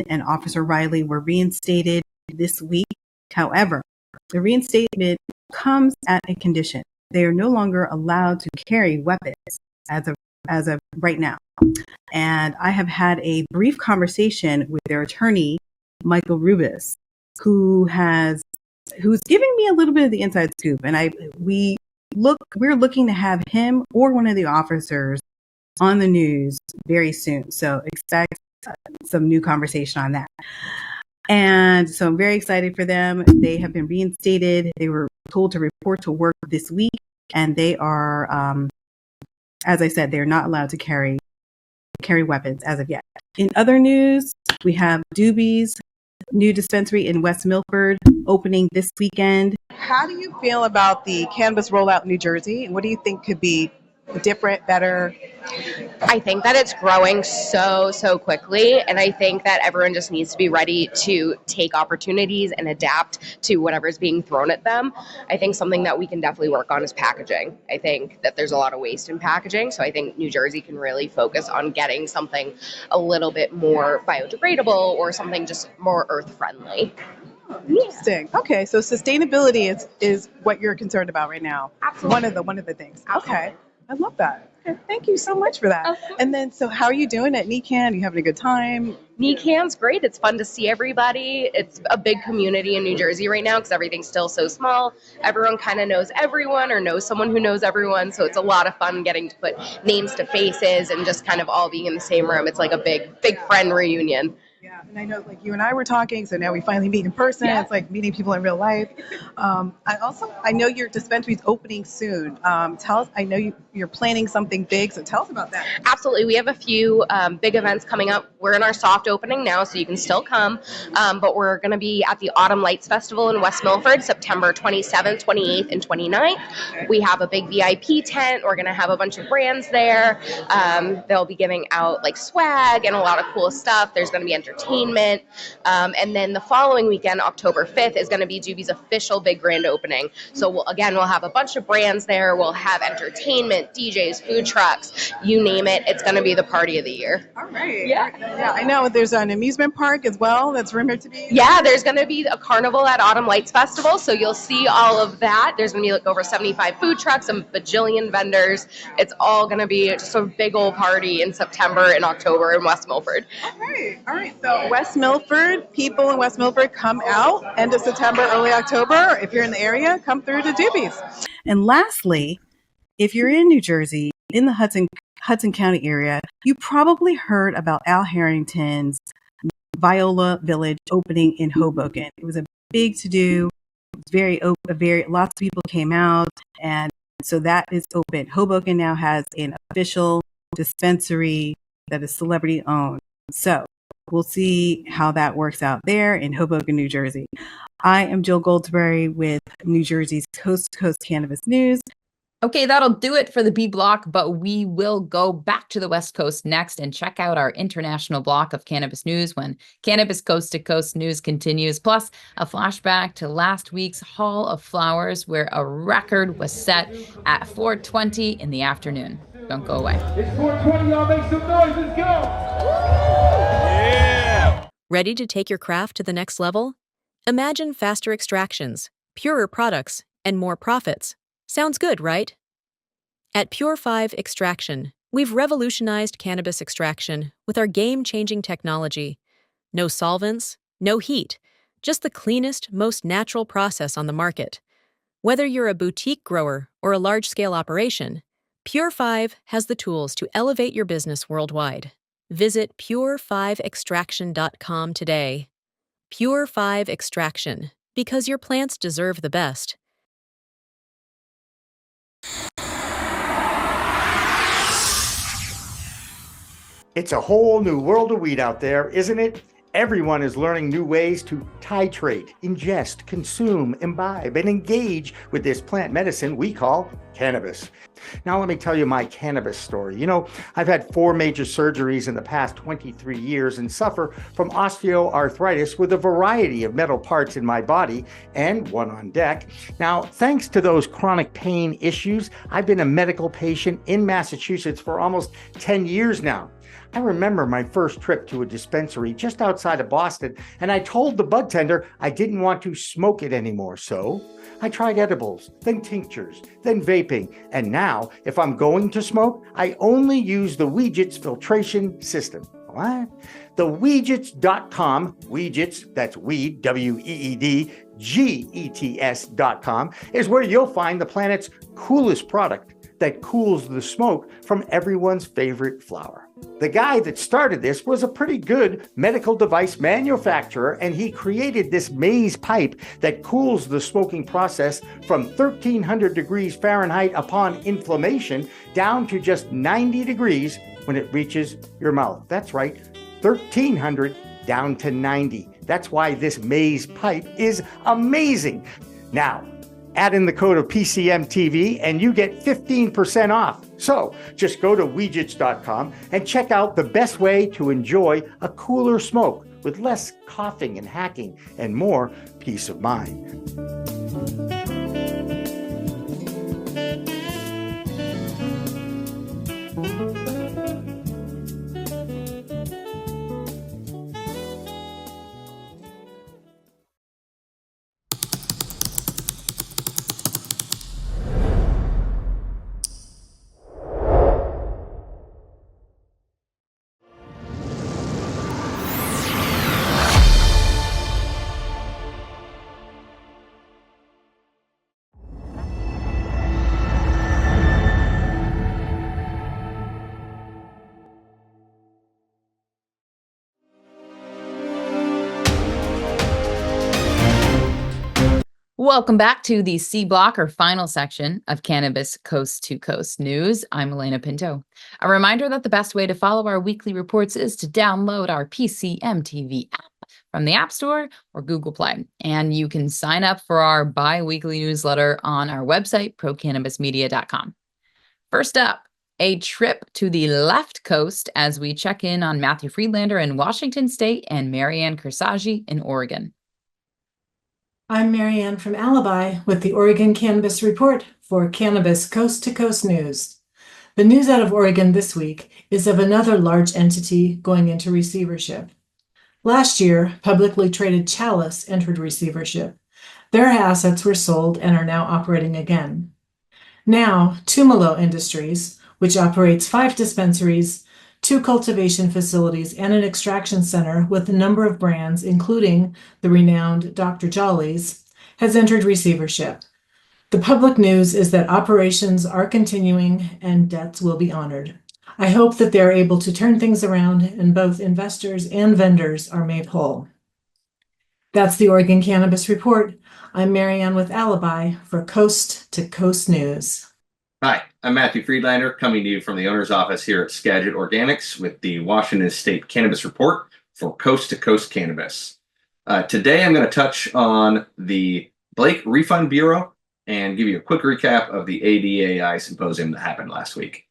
Speaker 17: and Officer Riley were reinstated this week. However, the reinstatement comes at a condition. They are no longer allowed to carry weapons as of right now. And I have had a brief conversation with their attorney, Michael Rubis, who's giving me a little bit of the inside scoop. And we're looking to have him or one of the officers on the news very soon. So expect some new conversation on that. And so I'm very excited for them. They have been reinstated. They were told to report to work this week, and they are, as I said, they're not allowed to carry weapons as of yet. In other news, we have Doobie's new dispensary in West Milford opening this weekend.
Speaker 18: How do you feel about the cannabis rollout in New Jersey? And what do you think could be different, better?
Speaker 19: I think that it's growing so quickly, and I think that everyone just needs to be ready to take opportunities and adapt to whatever's being thrown at them. I think something that we can definitely work on is packaging. I think that there's a lot of waste in packaging, so I think New Jersey can really focus on getting something a little bit more biodegradable or something just more earth-friendly.
Speaker 18: Interesting. Okay, so sustainability is what you're concerned about right now.
Speaker 19: Absolutely.
Speaker 18: One of the things.
Speaker 19: Absolutely.
Speaker 18: Okay. I love that. Okay, thank you so much for that. And then, so how are you doing at NECAN? Are you having a good time?
Speaker 19: NECAN's great. It's fun to see everybody. It's a big community in New Jersey right now because everything's still so small. Everyone kind of knows everyone or knows someone who knows everyone. So it's a lot of fun getting to put names to faces and just kind of all being in the same room. It's like a big friend reunion.
Speaker 18: Yeah, and I know like you and I were talking, so now we finally meet in person. Yeah. It's like meeting people in real life. I know your dispensary's opening soon. Tell us, I know you're planning something big, so tell us about that.
Speaker 19: Absolutely. We have a few big events coming up. We're in our soft opening now, so you can still come, but we're going to be at the Autumn Lights Festival in West Milford, September 27th, 28th, and 29th. Okay. We have a big VIP tent. We're going to have a bunch of brands there. They'll be giving out like swag and a lot of cool stuff. There's going to be entertainment. And then the following weekend, October 5th, is going to be Doobie's official big grand opening. So we'll have a bunch of brands there. We'll have entertainment, DJs, food trucks, you name it. It's going to be the party of the year.
Speaker 18: All right. Yeah, I know there's an amusement park as well that's rumored to be.
Speaker 19: Yeah, there's going to be a carnival at Autumn Lights Festival, so you'll see all of that. There's going to be like over 75 food trucks and bajillion vendors. It's all going to be just a big old party in September and October in West Milford.
Speaker 18: All right. So West Milford, people in West Milford, come out end of September, early October. If you're in the area, come through to Doobie's. And lastly, if you're in New Jersey, in the Hudson County area, you probably heard about Al Harrington's Viola Village opening in Hoboken. It was a big to-do. Lots of people came out, and so that is open. Hoboken now has an official dispensary that is celebrity owned. So we'll see how that works out there in Hoboken, New Jersey. I am Jill Goldsberry with New Jersey's Coast to Coast Cannabis News.
Speaker 6: Okay, that'll do it for the B block, but we will go back to the West Coast next and check out our international block of cannabis news when Cannabis Coast to Coast News continues, plus a flashback to last week's Hall of Flowers where a record was set at 4:20 in the afternoon. Don't go away.
Speaker 4: It's 4:20, y'all make some noise, let's go!
Speaker 11: Yeah! Ready to take your craft to the next level? Imagine faster extractions, purer products, and more profits. Sounds good, right? At Pure 5 Extraction, we've revolutionized cannabis extraction with our game-changing technology. No solvents, no heat, just the cleanest, most natural process on the market. Whether you're a boutique grower or a large-scale operation, Pure 5 has the tools to elevate your business worldwide. Visit pure5extraction.com today. Pure 5 Extraction, because your plants deserve the best.
Speaker 1: It's a whole new world of weed out there, isn't it? Everyone is learning new ways to titrate, ingest, consume, imbibe, and engage with this plant medicine we call cannabis. Now, let me tell you my cannabis story. You know, I've had 4 major surgeries in the past 23 years and suffer from osteoarthritis with a variety of metal parts in my body and one on deck. Now, thanks to those chronic pain issues, I've been a medical patient in Massachusetts for almost 10 years now. I remember my first trip to a dispensary just outside of Boston, and I told the bud tender I didn't want to smoke it anymore. So I tried edibles, then tinctures, then vaping, and now if I'm going to smoke, I only use the Weegits filtration system. What? The Weegits.com, Weegits, that's weed, W-E-E-D, G-E-T-S.com, is where you'll find the planet's coolest product that cools the smoke from everyone's favorite flower. The guy that started this was a pretty good medical device manufacturer, and he created this maze pipe that cools the smoking process from 1300 degrees Fahrenheit upon inflammation down to just 90 degrees when it reaches your mouth. That's right, 1300 down to 90. That's why this maze pipe is amazing. Now, add in the code of PCMTV and you get 15% off. So just go to Weegits.com and check out the best way to enjoy a cooler smoke with less coughing and hacking and more peace of mind.
Speaker 6: Welcome back to the C block, or final section of Cannabis Coast to Coast News. I'm Alaina Pinto. A reminder that the best way to follow our weekly reports is to download our PCMTV app from the App Store or Google Play. And you can sign up for our bi-weekly newsletter on our website, procannabismedia.com. First up, A trip to the left coast as we check in on Matthew Friedlander in Washington State and Marianne Cursetjee in Oregon.
Speaker 20: I'm Marianne from Alibi with the Oregon Cannabis Report for Cannabis Coast to Coast News. The news out of Oregon this week is of another large entity going into receivership. Last year, publicly traded Chalice entered receivership. Their assets were sold and are now operating again. Now, Tumalo Industries, which operates 5 dispensaries, 2 cultivation facilities, and an extraction center with a number of brands, including the renowned Dr. Jolly's, has entered receivership. The public news is that operations are continuing and debts will be honored. I hope that they're able to turn things around and both investors and vendors are made whole. That's the Oregon Cannabis Report. I'm Marianne with Alibi for Coast to Coast News.
Speaker 21: Hi, I'm Matthew Friedlander, coming to you from the owner's office here at Skagit Organics with the Washington State Cannabis Report for Coast to Coast Cannabis. Today I'm going to touch on the Blake Refund Bureau and give you a quick recap of the ADAI symposium that happened last week.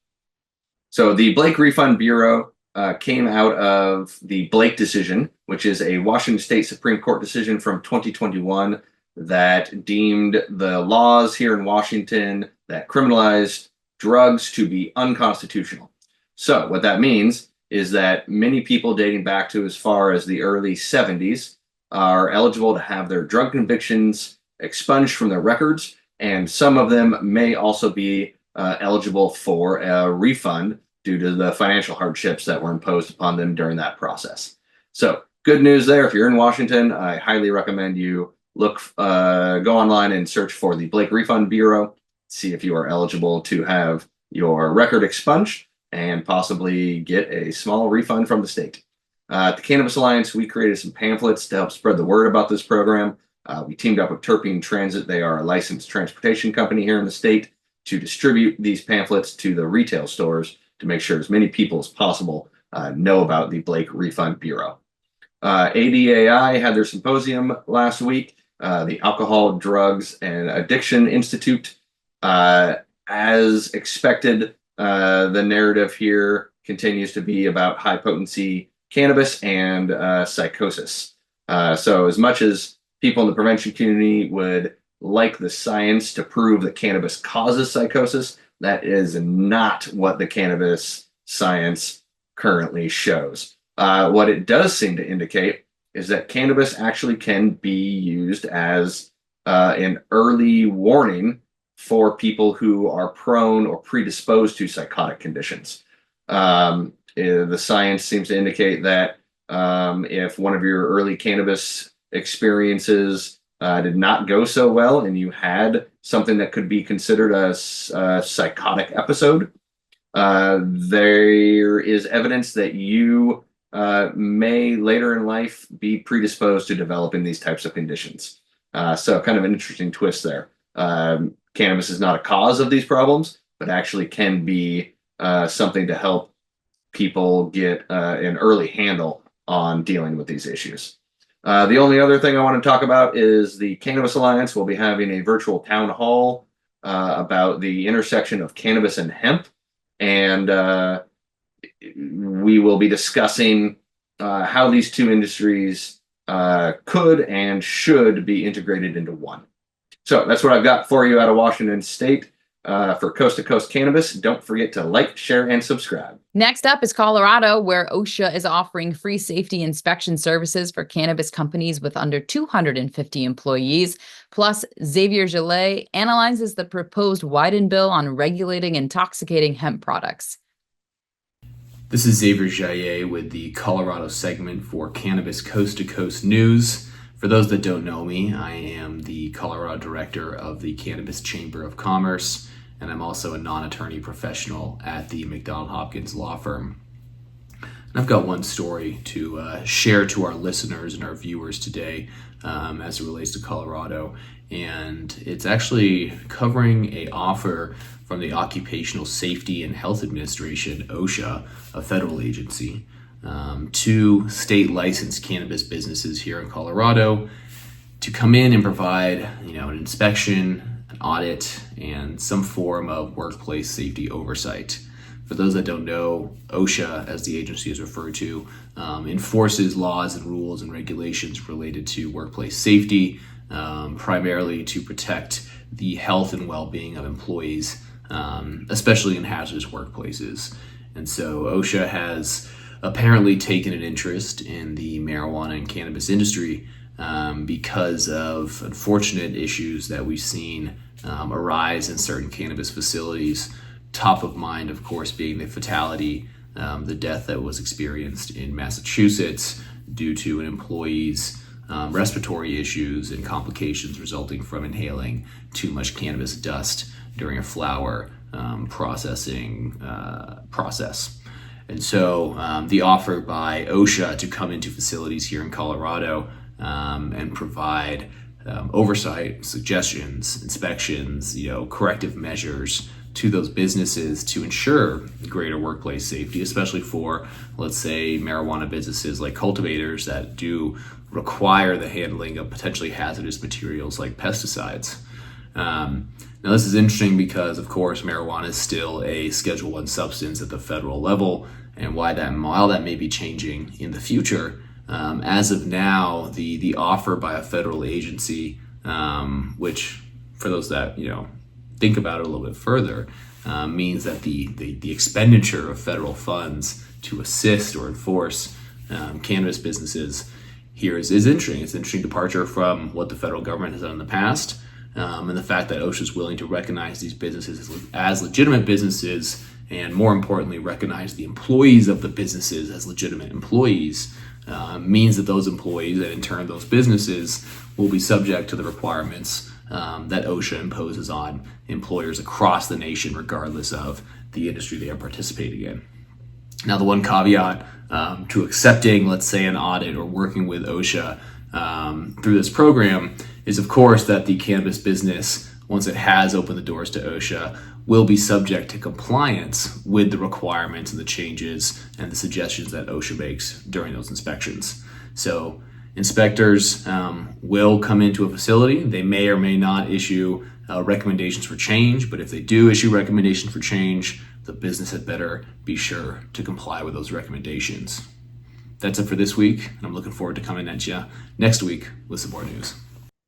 Speaker 21: So the Blake Refund Bureau came out of the Blake decision, which is a Washington State Supreme Court decision from 2021 that deemed the laws here in Washington that criminalized drugs to be unconstitutional. So what that means is that many people dating back to as far as the early 70s are eligible to have their drug convictions expunged from their records, and some of them may also be eligible for a refund due to the financial hardships that were imposed upon them during that process. So good news there. If you're in Washington, I highly recommend you go online and search for the Blake Refund Bureau, see if you are eligible to have your record expunged and possibly get a small refund from the state. At the Cannabis Alliance, we created some pamphlets to help spread the word about this program. We teamed up with Terpene Transit. They are a licensed transportation company here in the state to distribute these pamphlets to the retail stores to make sure as many people as possible know about the Blake Refund Bureau. ADAI had their symposium last week, the Alcohol, Drugs, and Addiction Institute. As expected, the narrative here continues to be about high-potency cannabis and psychosis. So as much as people in the prevention community would like the science to prove that cannabis causes psychosis, that is not what the cannabis science currently shows. What it does seem to indicate is that cannabis actually can be used as an early warning for people who are prone or predisposed to psychotic conditions. The science seems to indicate that if one of your early cannabis experiences did not go so well and you had something that could be considered a psychotic episode, there is evidence that you may later in life be predisposed to developing these types of conditions. So kind of an interesting twist there. Cannabis is not a cause of these problems, but actually can be something to help people get an early handle on dealing with these issues. The only other thing I want to talk about is the Cannabis Alliance will be having a virtual town hall about the intersection of cannabis and hemp. And we will be discussing how these two industries could and should be integrated into one. So that's what I've got for you out of Washington State for Coast to Coast Cannabis. Don't forget to like, share, and subscribe.
Speaker 6: Next up is Colorado, where OSHA is offering free safety inspection services for cannabis companies with under 250 employees. Plus, Xavier Gillet analyzes the proposed Wyden bill on regulating intoxicating hemp products.
Speaker 22: This is Xavier Gillet with the Colorado segment for Cannabis Coast to Coast News. For those that don't know me, I am the Colorado director of the Cannabis Chamber of Commerce, and I'm also a non-attorney professional at the McDonald Hopkins law firm. And I've got one story to share to our listeners and our viewers today as it relates to Colorado, and it's actually covering an offer from the Occupational Safety and Health Administration, OSHA, a federal agency, to state licensed cannabis businesses here in Colorado to come in and provide, an inspection, an audit, and some form of workplace safety oversight For those that don't know, OSHA, as the agency is referred to, enforces laws and rules and regulations related to workplace safety, primarily to protect the health and well-being of employees, especially in hazardous workplaces. And so OSHA has apparently taken an interest in the marijuana and cannabis industry because of unfortunate issues that we've seen arise in certain cannabis facilities. Top of mind, of course, being the fatality, the death that was experienced in Massachusetts due to an employee's respiratory issues and complications resulting from inhaling too much cannabis dust during a flower processing process. And so the offer by OSHA to come into facilities here in Colorado and provide oversight, suggestions, inspections, corrective measures to those businesses to ensure greater workplace safety, especially for, let's say, marijuana businesses like cultivators that do require the handling of potentially hazardous materials like pesticides. Now, this is interesting because, of course, marijuana is still a Schedule I substance at the federal level, and while that may be changing in the future, as of now, the offer by a federal agency, which for those that think about it a little bit further, means that the expenditure of federal funds to assist or enforce cannabis businesses here is interesting. It's an interesting departure from what the federal government has done in the past, and the fact that OSHA is willing to recognize these businesses as legitimate businesses, and more importantly, recognize the employees of the businesses as legitimate employees, means that those employees and in turn those businesses will be subject to the requirements that OSHA imposes on employers across the nation, regardless of the industry they are participating in. Now, the one caveat to accepting, let's say, an audit or working with OSHA through this program is, of course, that the cannabis business, once it has opened the doors to OSHA, will be subject to compliance with the requirements and the changes and the suggestions that OSHA makes during those inspections. So inspectors will come into a facility. They may or may not issue recommendations for change, but if they do issue recommendations for change, the business had better be sure to comply with those recommendations. That's it for this week, and I'm looking forward to coming at you next week with some more news.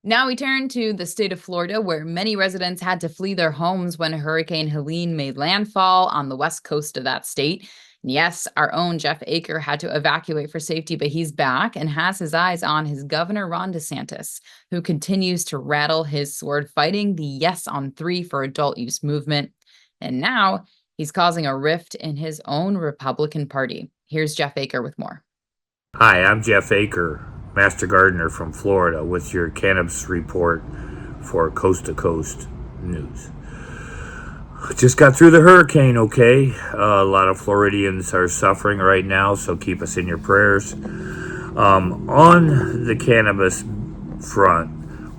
Speaker 6: Now we turn to the state of Florida, where many residents had to flee their homes when Hurricane Helene made landfall on the west coast of that state. And yes, our own Jeff Aker had to evacuate for safety, but he's back and has his eyes on his Governor Ron DeSantis, who continues to rattle his sword fighting the Yes on 3 for adult use movement. And now he's causing a rift in his own Republican Party. Here's Jeff Aker with more.
Speaker 2: Hi, I'm Jeff Aker, Master Gardener from Florida, with your cannabis report for Coast to Coast News. Just got through the hurricane, okay? A lot of Floridians are suffering right now, so keep us in your prayers. On the cannabis front,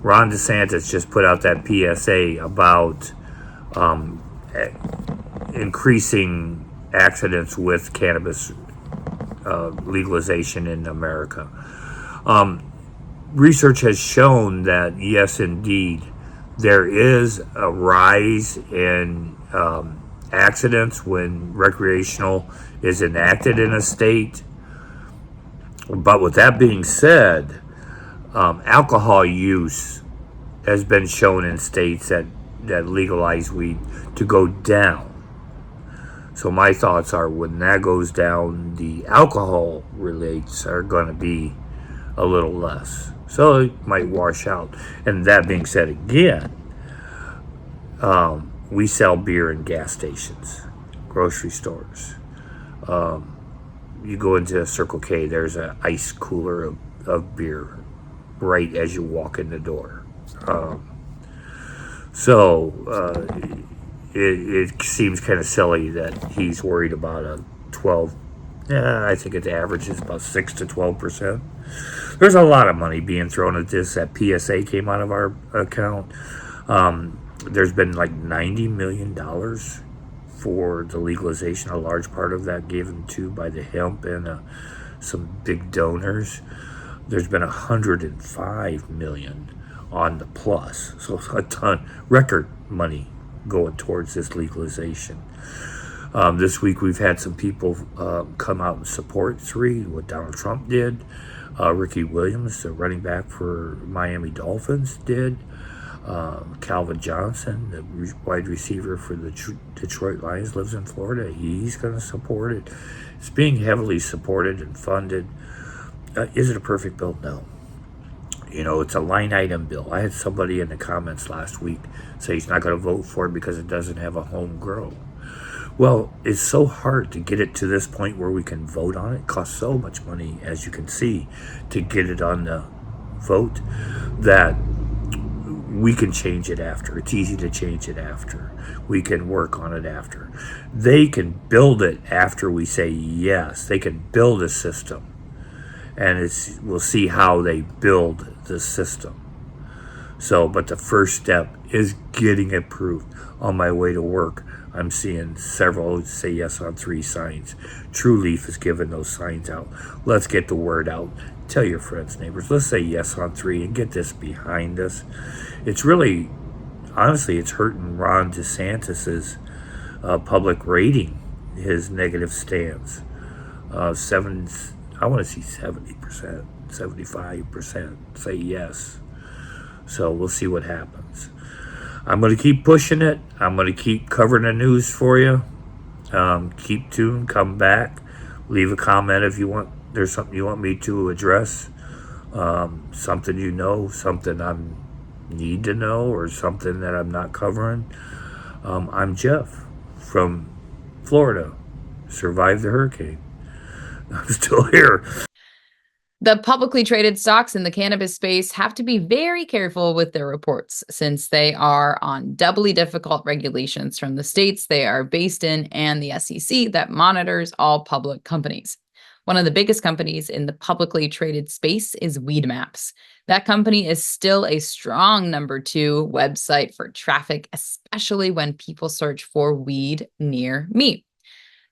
Speaker 2: Ron DeSantis just put out that PSA about increasing accidents with cannabis legalization in America. Research has shown that, yes, indeed, there is a rise in accidents when recreational is enacted in a state. But with that being said, alcohol use has been shown in states that legalize weed to go down. So my thoughts are, when that goes down, the alcohol rates are going to be a little less. So it might wash out. And that being said, again, we sell beer in gas stations, grocery stores. You go into a Circle K, there's an ice cooler of beer right as you walk in the door. It seems kind of silly that he's worried about a 12. I think its average is about 6 to 12%. There's a lot of money being thrown at this. That PSA came out of our account. There's been like $90 million for the legalization, a large part of that given to by the hemp and some big donors. There's been $105 million on the plus, so a ton, record money going towards this legalization. This week we've had some people come out and support 3, what Donald Trump did. Ricky Williams, the running back for Miami Dolphins, did. Calvin Johnson, the wide receiver for the Detroit Lions, lives in Florida. He's going to support it. It's being heavily supported and funded. Is it a perfect bill? No. You know, it's a line item bill. I had somebody in the comments last week say he's not going to vote for it because it doesn't have a home grow. Well, it's so hard to get it to this point where we can vote on it. It costs so much money, as you can see, to get it on the vote, that we can change it after. It's easy to change it after. We can work on it after. They can build it after we say yes. They can build a system. And we'll see how they build the system. So, but the first step is getting it approved. On my way to work, I'm seeing several say yes on 3 signs. True Leaf is giving those signs out. Let's get the word out. Tell your friends, neighbors. Let's say yes on 3 and get this behind us. It's really, honestly, it's hurting Ron DeSantis's public rating, his negative stance. I want to see 70%, 75% say yes. So we'll see what happens. I'm going to keep pushing it. I'm going to keep covering the news for you. Keep tuned. Come back. Leave a comment if you want. There's something you want me to address. Something you know, something I need to know, or something that I'm not covering. I'm Jeff from Florida. Survived the hurricane. I'm still here.
Speaker 6: The publicly traded stocks in the cannabis space have to be very careful with their reports since they are on doubly difficult regulations from the states they are based in and the SEC that monitors all public companies. One of the biggest companies in the publicly traded space is Weedmaps. That company is still a strong number 2 website for traffic, especially when people search for weed near me.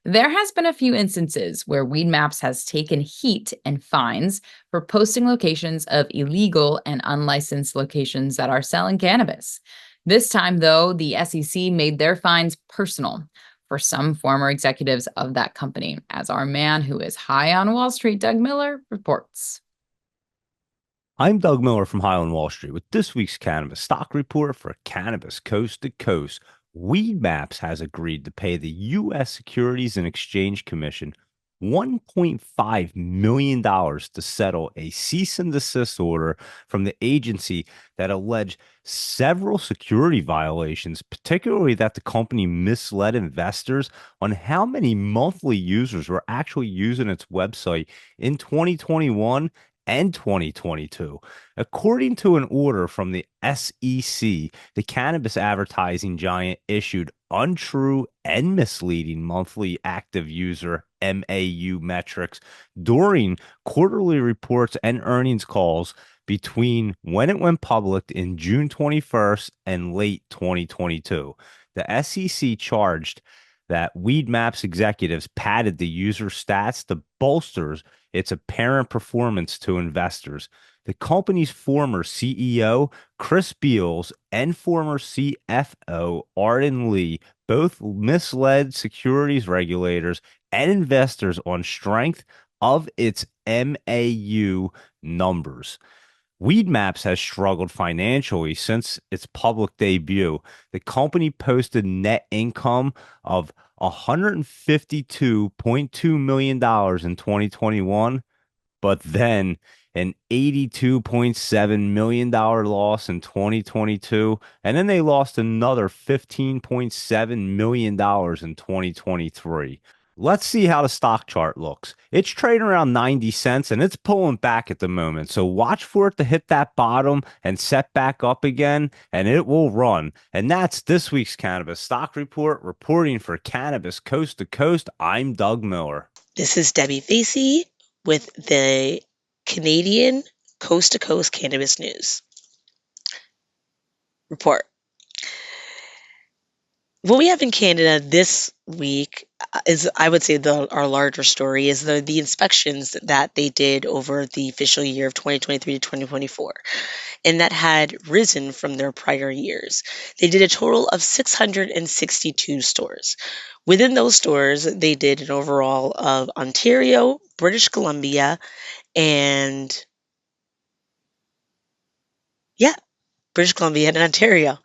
Speaker 6: There has been a few instances where Weedmaps has taken heat and fines for posting locations of illegal and unlicensed locations that are selling cannabis. This time, though, the SEC made their fines personal for some former executives of that company, as our man who is high on Wall Street, Doug Miller, reports.
Speaker 3: I'm Doug Miller from High on Wall Street with this week's Cannabis Stock Report for Cannabis Coast to Coast. Weedmaps has agreed to pay the U.S. Securities and Exchange Commission $1.5 million to settle a cease and desist order from the agency that alleged several security violations, particularly that the company misled investors on how many monthly users were actually using its website in 2021 and 2022. According to an order from the SEC, the cannabis advertising giant issued untrue and misleading monthly active user MAU metrics during quarterly reports and earnings calls between when it went public in June 21st and late 2022. The SEC charged that Weedmaps executives padded the user stats to bolster its apparent performance to investors. The company's former CEO, Chris Beals, and former CFO, Arden Lee, both misled securities regulators and investors on strength of its MAU numbers. Weedmaps has struggled financially since its public debut. The company posted net income of $152.2 million in 2021, but then an $82.7 million loss in 2022, and then they lost another $15.7 million in 2023. Let's see how the stock chart looks. It's trading around 90 cents and it's pulling back at the moment. So watch for it to hit that bottom and set back up again, and it will run. And that's this week's Cannabis Stock Report. Reporting for Cannabis Coast to Coast, I'm Doug Miller.
Speaker 7: This is Debbie Facey with the Canadian Coast to Coast Cannabis News Report. What we have in Canada this week is, I would say, our larger story is the inspections that they did over the official year of 2023 to 2024, and that had risen from their prior years. They did a total of 662 stores. Within those stores, they did an overall of Ontario, British Columbia, and British Columbia and Ontario.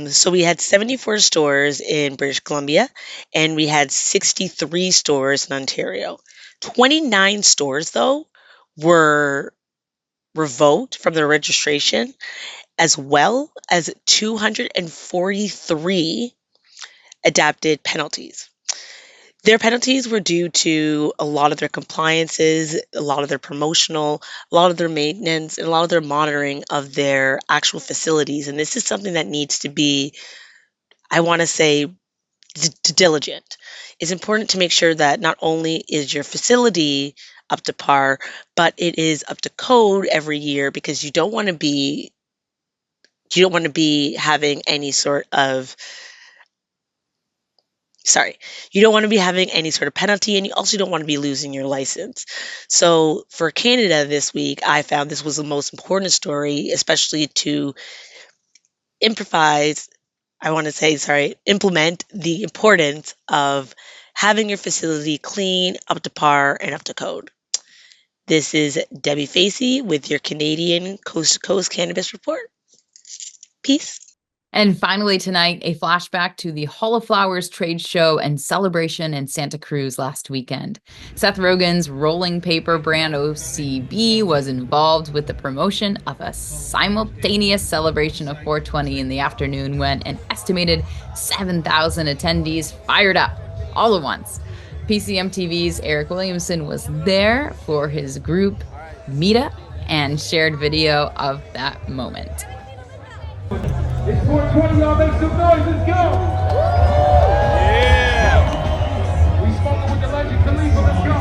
Speaker 7: So we had 74 stores in British Columbia, and we had 63 stores in Ontario. 29 stores, though, were revoked from their registration, as well as 243 adapted penalties. Their penalties were due to a lot of their compliances, a lot of their promotional, a lot of their maintenance, and a lot of their monitoring of their actual facilities. And this is something that needs to be, I want to say, diligent. It's important to make sure that not only is your facility up to par, but it is up to code every year, because you don't want to be having any sort of penalty, and you also don't want to be losing your license. So for Canada this week, I found this was the most important story, especially to implement the importance of having your facility clean, up to par, and up to code. This is Debbie Facey with your Canadian Coast to Coast Cannabis Report. Peace.
Speaker 6: And finally tonight, a flashback to the Hall of Flowers trade show and celebration in Santa Cruz last weekend. Seth Rogen's rolling paper brand OCB was involved with the promotion of a simultaneous celebration of 420 in the afternoon, when an estimated 7,000 attendees fired up all at once. PCMTV's Eric Williamson was there for his group meetup and shared video of that moment.
Speaker 4: It's 420, y'all make some noise, let's go! Yeah! We smoking with the legend Khalifa, let's go!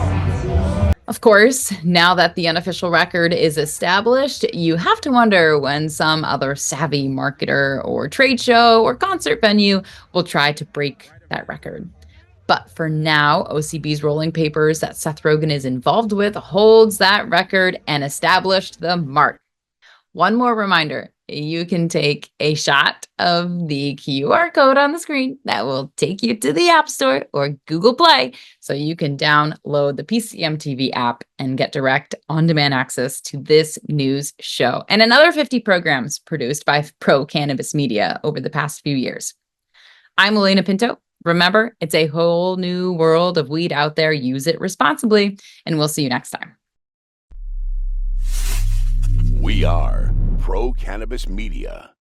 Speaker 6: Of course, now that the unofficial record is established, you have to wonder when some other savvy marketer or trade show or concert venue will try to break that record. But for now, OCB's rolling papers that Seth Rogen is involved with holds that record and established the mark. One more reminder. You can take a shot of the QR code on the screen that will take you to the App Store or Google Play, so you can download the PCMTV app and get direct on-demand access to this news show and another 50 programs produced by Pro Cannabis Media over the past few years. I'm Alaina Pinto. Remember, it's a whole new world of weed out there. Use it responsibly, and we'll see you next time.
Speaker 5: We are Pro Cannabis Media.